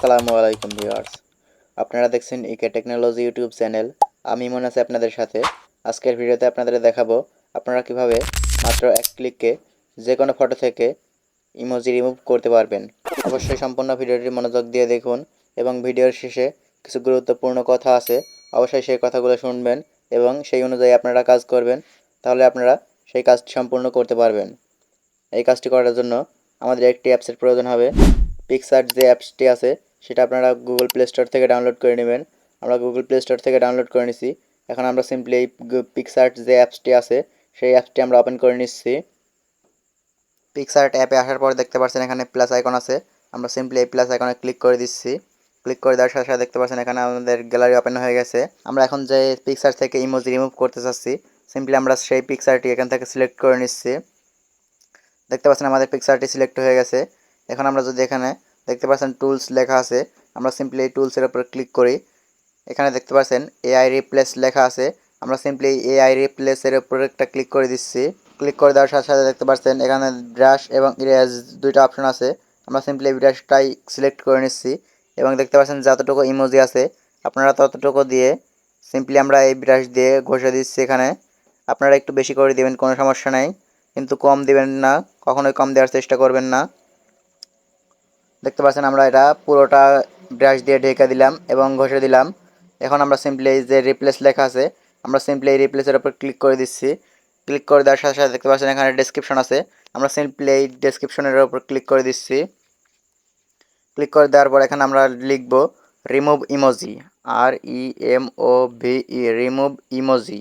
আসসালামু আলাইকুম ভিউয়ার্স। আপনারা দেখছেন ইকে টেকনোলজি ইউটিউব চ্যানেল। আমি মনে আছি আপনাদের সাথে। আজকের ভিডিওতে আপনাদের দেখাবো আপনারা কিভাবে মাত্র এক ক্লিকে যে কোনো ফটো থেকে ইমোজি রিমুভ করতে পারবেন। অবশ্যই সম্পূর্ণ ভিডিওটি মনোযোগ দিয়ে দেখুন এবং ভিডিওর শেষে কিছু গুরুত্বপূর্ণ কথা আছে। অবশ্যই সেই কথাগুলো শুনবেন এবং সেই অনুযায়ী আপনারা কাজ করবেন। তাহলে আপনারা সেই কাজটি সম্পূর্ণ করতে পারবেন। এই কাজটি করার জন্য আমাদের একটি অ্যাপসের প্রয়োজন হবে। পিক্সআর্ট যে অ্যাপসটি আছে সেটা আপনারা গুগল প্লে স্টোর থেকে ডাউনলোড করে নেবেন। আমরা গুগল প্লে স্টোর থেকে ডাউনলোড করে নিছি। এখন আমরা সিম্পলি এই পিক্সআর্ট যে অ্যাপসটি আছে সেই অ্যাপসটি আমরা ওপেন করে নিচ্ছি। পিক্সআর্ট অ্যাপে আসার পর দেখতে পাচ্ছেন এখানে প্লাস আইকন আছে। আমরা সিম্পলি এই প্লাস আইকনে ক্লিক করে দিচ্ছি। ক্লিক করে দেওয়ার সাথে সাথে দেখতে পাচ্ছেন এখানে আমাদের গ্যালারি ওপেন হয়ে গেছে। আমরা এখন যে পিক্সআর্ট থেকে ইমোজি রিমুভ করতে চাচ্ছি, সিম্পলি আমরা সেই পিক্সআরটি এখান থেকে সিলেক্ট করে নিচ্ছি। দেখতে পাচ্ছেন আমাদের পিকচারটি সিলেক্ট হয়ে গেছে। এখন আমরা যদি এখানে দেখতে পাচ্ছেন টুলস লেখা আছে, আমরা সিম্পলি এই টুলসের উপর ক্লিক করি। এখানে দেখতে পাচ্ছেন এআই রিপ্লেস লেখা আছে, আমরা সিম্পলি এআই রিপ্লেসের উপর একটা ক্লিক করে দিচ্ছি। ক্লিক করে দেওয়ার সাথে সাথে দেখতে পাচ্ছেন এখানে ব্রাশ এবং ইরেজ দুইটা অপশন আছে। আমরা সিম্পলি এই ব্রাশটাই সিলেক্ট করে নিচ্ছি এবং দেখতে পাচ্ছেন যতটুকু ইমোজি আছে আপনারা ততটুকু দিয়ে সিম্পলি আমরা এই ব্রাশ দিয়ে ঘষে দিচ্ছি। এখানে আপনারা একটু বেশি করে দিবেন, কোনো সমস্যা নেই, কিন্তু কম দিবেন না, কখনোই কম দেওয়ার চেষ্টা করবেন না। দেখতে পাচ্ছেন আমরা এটা পুরোটা ব্রাশ দিয়ে ঢেকে দিলাম এবং ঘষে দিলাম। এখন আমরা সিম্পলি এই যে রিপ্লেস লেখা আছে, আমরা সিম্পলি এই রিপ্লেসের উপর ক্লিক করে দিচ্ছি। ক্লিক করে দেওয়ার সাথে সাথে দেখতে পাচ্ছেন এখানে ডেসক্রিপশন আছে, আমরা সিম্পলি এই ডেসক্রিপশনের উপর ক্লিক করে দিচ্ছি। ক্লিক করে দেওয়ার পর এখানে আমরা লিখব remove emoji, REMOVE, remove emoji,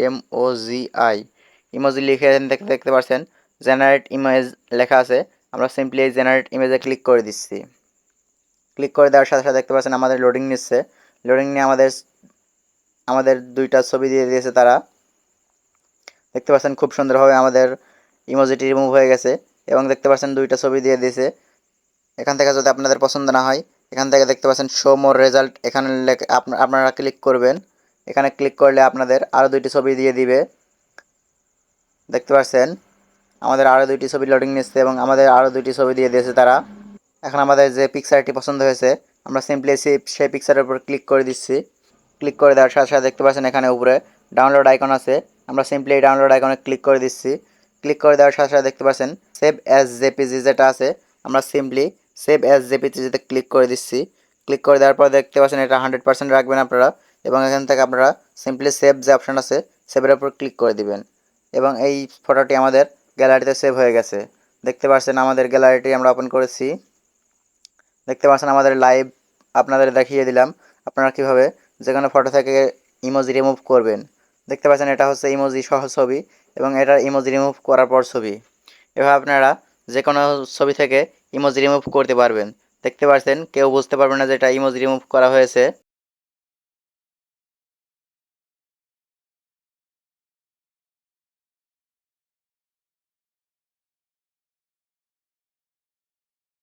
EMOGI। Emoji লিখে দেখতে দেখতে পাচ্ছেন জেনারেট ইমেজ লেখা আছে, আমরা সিম্পলি এই জেনারেট ইমেজে ক্লিক করে দিচ্ছি। ক্লিক করে দেওয়ার সাথে সাথে দেখতে পাচ্ছেন আমাদের লোডিং নিচ্ছে। লোডিং নিয়ে আমাদের আমাদের দুইটা ছবি দিয়ে দিয়েছে তারা। দেখতে পাচ্ছেন খুব সুন্দরভাবে আমাদের ইমোজিটি রিমুভ হয়ে গেছে এবং দেখতে পাচ্ছেন দুইটা ছবি দিয়ে দিয়েছে। এখান থেকে যদি আপনাদের পছন্দ না হয়, এখান থেকে দেখতে পাচ্ছেন শো মোর রেজাল্ট, এখানে আপনারা ক্লিক করবেন। এখানে ক্লিক করলে আপনাদের আরও দুইটি ছবি দিয়ে দিবে। দেখতে পাচ্ছেন আমাদের আরও দুইটি ছবি লোডিং নিচ্ছে এবং আমাদের আরও দুইটি ছবি দিয়ে দিয়েছে তারা। এখন আমাদের যে পিকচারটি পছন্দ হয়েছে আমরা সিম্পলি সেই পিকচারের উপর ক্লিক করে দিচ্ছি। ক্লিক করে দেওয়ার সাথে সাথে দেখতে পাচ্ছেন এখানে উপরে ডাউনলোড আইকন আছে, আমরা সিম্পলি এই ডাউনলোড আইকনে ক্লিক করে দিচ্ছি। ক্লিক করে দেওয়ার সাথে সাথে দেখতে পাচ্ছেন সেভ অ্যাজ জেপিজি যেটা আছে, আমরা সিম্পলি সেভ অ্যাজ জেপিজিতে ক্লিক করে দিচ্ছি। ক্লিক করে দেওয়ার পর দেখতে পাচ্ছেন এটা 100% রাখবেন আপনারা এবং এখান থেকে আপনারা সিম্পলি সেভ যে অপশান আছে সেভের উপর ক্লিক করে দিবেন এবং এই ফটোটি আমাদের গ্যালারিতে সেভ হয়ে গেছে। দেখতে পাচ্ছেন আমাদের গ্যালারিটি আমরা ওপেন করেছি। দেখতে পাচ্ছেন আমাদের লাইভ আপনাদের দেখিয়ে দিলাম আপনারা কীভাবে যে কোনো ফটো থেকে ইমোজি রিমুভ করবেন। দেখতে পাচ্ছেন এটা হচ্ছে ইমোজি সহ ছবি এবং এটা ইমোজি রিমুভ করার পর ছবি। এভাবে আপনারা যে কোনো ছবি থেকে ইমোজি রিমুভ করতে পারবেন। দেখতে পাচ্ছেন কেউ বুঝতে পারবে না যে এটা ইমোজি রিমুভ করা হয়েছে।